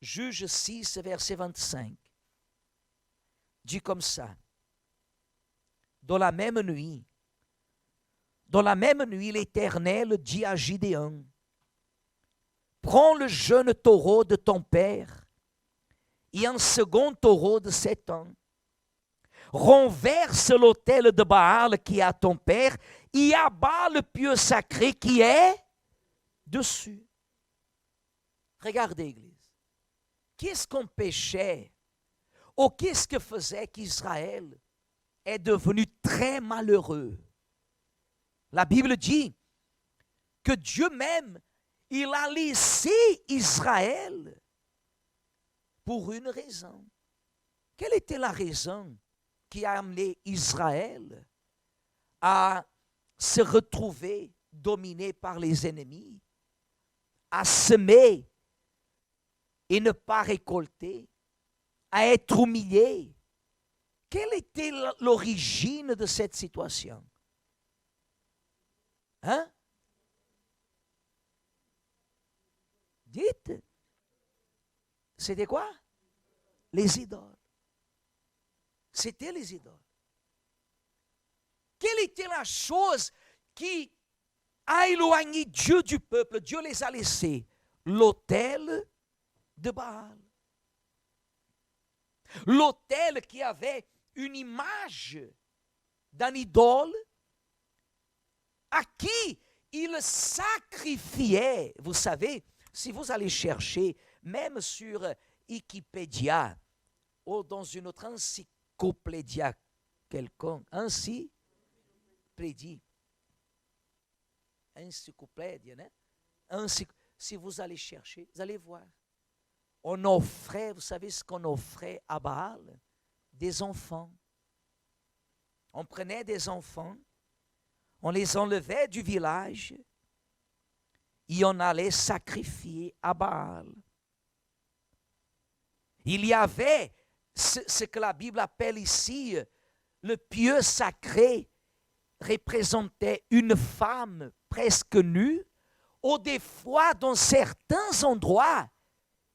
Juge 6, verset 25, dit comme ça. Dans la même nuit, l'Éternel dit à Gideon, prends le jeune taureau de ton père et un second taureau de 7 ans. Renverse l'autel de Baal qui est à ton père et abat le pieu sacré qui est dessus. Regardez, Église. Qu'est-ce qu'on péchait? Ou qu'est-ce que faisait qu'Israël est devenu très malheureux? La Bible dit que Dieu même, il a laissé Israël pour une raison. Quelle était la raison qui a amené Israël à se retrouver dominé par les ennemis, à semer et ne pas récolter, à être humilié? Quelle était l'origine de cette situation? Hein? Dites. C'était quoi? Les idoles. C'était les idoles. Quelle était la chose qui a éloigné Dieu du peuple? Dieu les a laissés. L'autel de Baal. L'autel qui avait une image d'un idole à qui il sacrifiait. Vous savez, si vous allez chercher, même sur Wikipédia ou dans une autre encyclopédia quelconque, si vous allez chercher, vous allez voir. On offrait, vous savez ce qu'on offrait à Baal? Des enfants. On prenait des enfants, on les enlevait du village et on allait sacrifier à Baal. Il y avait ce que la Bible appelle ici le pieu sacré, représentait une femme presque nue, ou des fois dans certains endroits,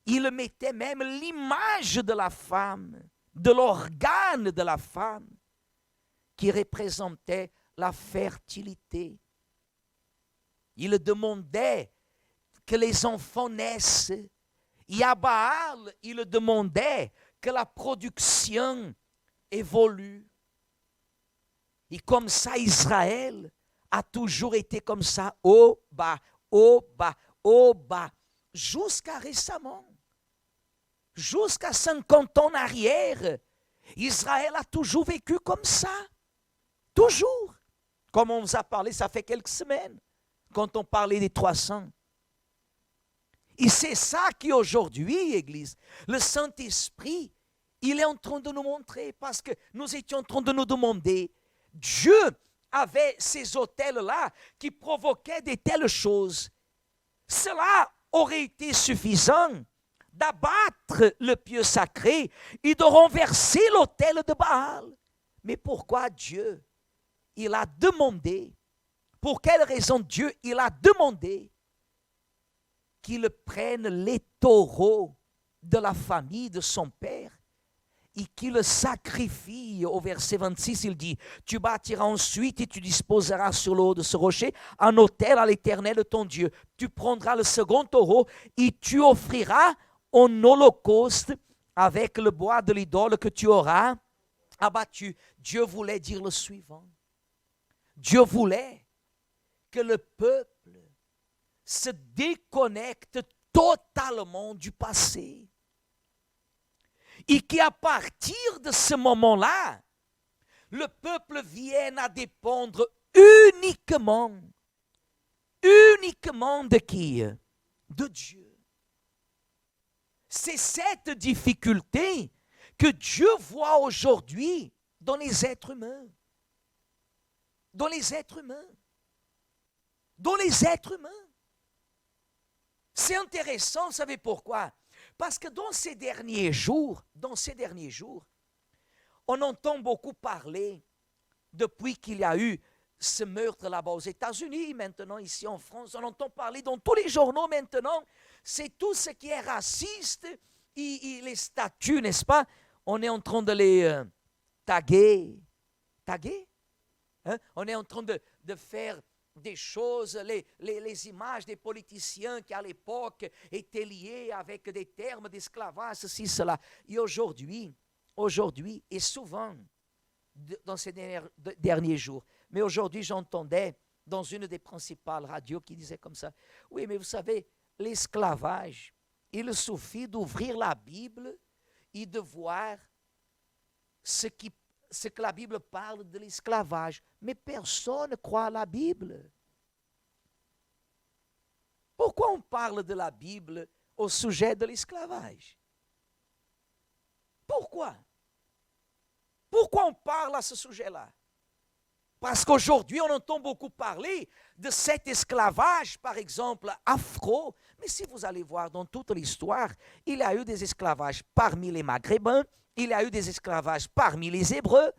il mettait même l'image de la femme, de l'organe de la femme, qui représentait la fertilité. Il demandait que les enfants naissent. Et à Baal, il demandait que la production évolue. Et comme ça, Israël a toujours été comme ça, au bas, au bas, au bas, jusqu'à récemment. Jusqu'à 50 ans en arrière, Israël a toujours vécu comme ça. Toujours. Comme on vous a parlé, ça fait quelques semaines, quand on parlait des 300. Et c'est ça qui aujourd'hui, Église, le Saint-Esprit, il est en train de nous montrer, parce que nous étions en train de nous demander, Dieu avait ces autels-là qui provoquaient de telles choses. Cela aurait été suffisant d'abattre le pieu sacré et de renverser l'autel de Baal. Mais pourquoi Dieu, il a demandé, pour quelle raison Dieu, il a demandé qu'il prenne les taureaux de la famille de son père et qu'il le sacrifie? Au verset 26, il dit, tu bâtiras ensuite et tu disposeras sur le haut de ce rocher un autel à l'Éternel ton Dieu. Tu prendras le second taureau et tu offriras en holocauste avec le bois de l'idole que tu auras abattu. Dieu voulait dire le suivant. Dieu voulait que le peuple se déconnecte totalement du passé. Et qu'à partir de ce moment-là, le peuple vienne à dépendre uniquement de qui? De Dieu. C'est cette difficulté que Dieu voit aujourd'hui dans les êtres humains. Dans les êtres humains. Dans les êtres humains. C'est intéressant, vous savez pourquoi? Parce que dans ces derniers jours, on entend beaucoup parler, depuis qu'il y a eu ce meurtre là-bas aux États-Unis, maintenant ici en France, on entend parler dans tous les journaux maintenant, c'est tout ce qui est raciste les statues, n'est-ce pas? On est en train de les taguer. Taguer? Hein? On est en train de faire des choses, les images des politiciens qui à l'époque étaient liés avec des termes d'esclavage, ceci, cela. Et aujourd'hui, et souvent, dans ces derniers jours, mais aujourd'hui j'entendais dans une des principales radios qui disait comme ça, oui, mais vous savez, l'esclavage, il suffit d'ouvrir la Bible et de voir ce que la Bible parle de l'esclavage. Mais personne ne croit à la Bible. Pourquoi on parle de la Bible au sujet de l'esclavage? Pourquoi? Pourquoi on parle à ce sujet-là? Parce qu'aujourd'hui, on entend beaucoup parler de cet esclavage, par exemple, afro. Mais si vous allez voir dans toute l'histoire, il y a eu des esclavages parmi les Maghrébins, il y a eu des esclavages parmi les Hébreux,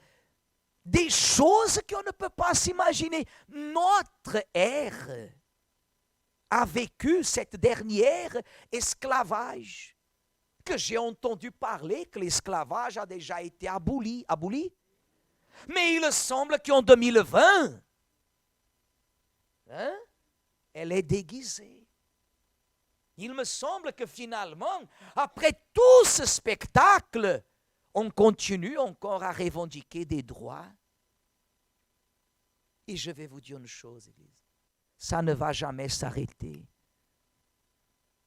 des choses qu'on ne peut pas s'imaginer. Notre ère a vécu cette dernière esclavage, que j'ai entendu parler que l'esclavage a déjà été aboli. Mais il semble qu'en 2020, elle est déguisée. Il me semble que finalement, après tout ce spectacle, on continue encore à revendiquer des droits. Et je vais vous dire une chose, Église. Ça ne va jamais s'arrêter.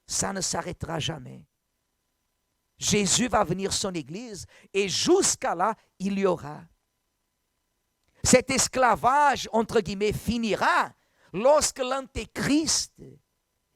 Ça ne s'arrêtera jamais. Jésus va venir son Église et jusqu'à là, il y aura. Cet esclavage, entre guillemets, finira lorsque l'Antéchrist,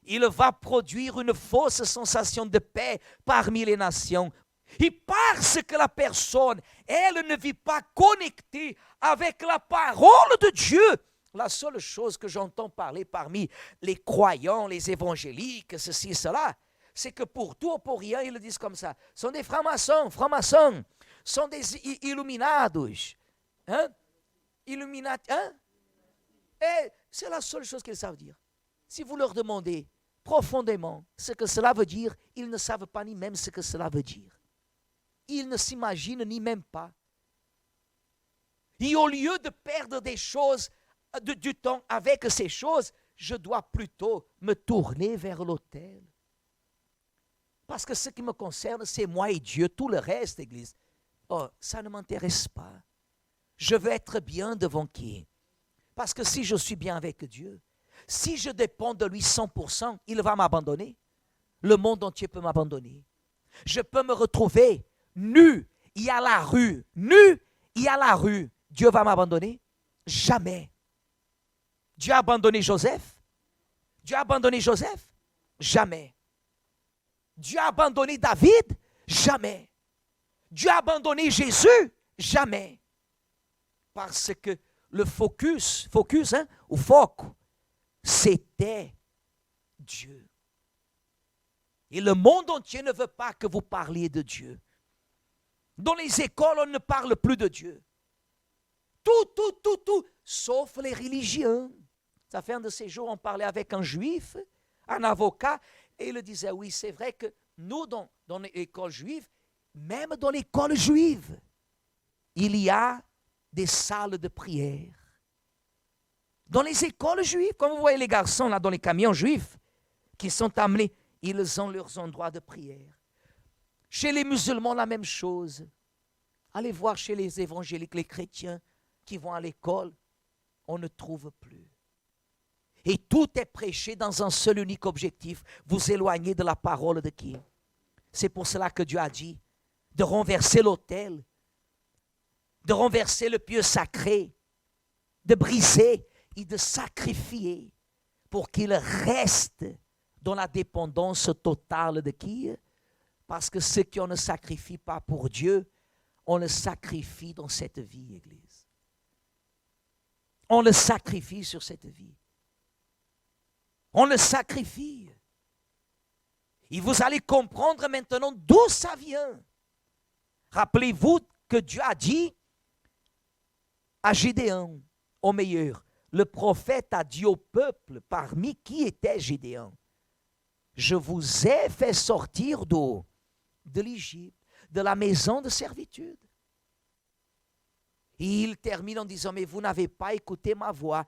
il va produire une fausse sensation de paix parmi les nations. Et parce que la personne, elle ne vit pas connectée avec la parole de Dieu, la seule chose que j'entends parler parmi les croyants, les évangéliques, ceci, cela, c'est que pour tout ou pour rien, ils le disent comme ça. Ce sont des francs-maçons, sont des illuminados. Hein? Illuminati, hein? Et c'est la seule chose qu'ils savent dire. Si vous leur demandez profondément ce que cela veut dire, ils ne savent pas ni même ce que cela veut dire. Ils ne s'imaginent ni même pas. Et au lieu de perdre des choses, du temps avec ces choses, je dois plutôt me tourner vers l'autel. Parce que ce qui me concerne, c'est moi et Dieu. Tout le reste, Église, ça ne m'intéresse pas. Je veux être bien devant qui? Parce que si je suis bien avec Dieu, si je dépends de lui 100%, il va m'abandonner. Le monde entier peut m'abandonner. Je peux me retrouver nu et à la rue. Dieu va m'abandonner? Jamais. Dieu a abandonné Joseph? Jamais. Dieu a abandonné David? Jamais. Dieu a abandonné Jésus? Jamais. Parce que le focus, c'était Dieu. Et le monde entier ne veut pas que vous parliez de Dieu. Dans les écoles, on ne parle plus de Dieu. Tout, sauf les religions. Ça fait un de ces jours, on parlait avec un juif, un avocat, et il disait, oui, c'est vrai que nous, dans l'école juive, même dans l'école juive, il y a des salles de prière. Dans les écoles juives, comme vous voyez les garçons là dans les camions juifs, qui sont amenés, ils ont leurs endroits de prière. Chez les musulmans, la même chose. Allez voir chez les évangéliques, les chrétiens qui vont à l'école, on ne trouve plus. Et tout est prêché dans un seul unique objectif, vous éloigner de la parole de qui? C'est pour cela que Dieu a dit de renverser l'autel, de renverser le pieu sacré, de briser et de sacrifier pour qu'il reste dans la dépendance totale de qui? Parce que ce qu'on ne sacrifie pas pour Dieu, on le sacrifie dans cette vie, Église. On le sacrifie sur cette vie. On le sacrifie. Et vous allez comprendre maintenant d'où ça vient. Rappelez-vous que Dieu a dit à Gédéon, au meilleur, le prophète a dit au peuple, parmi qui était Gédéon, je vous ai fait sortir d'où? de l'Égypte, de la maison de servitude. Et il termine en disant, mais vous n'avez pas écouté ma voix,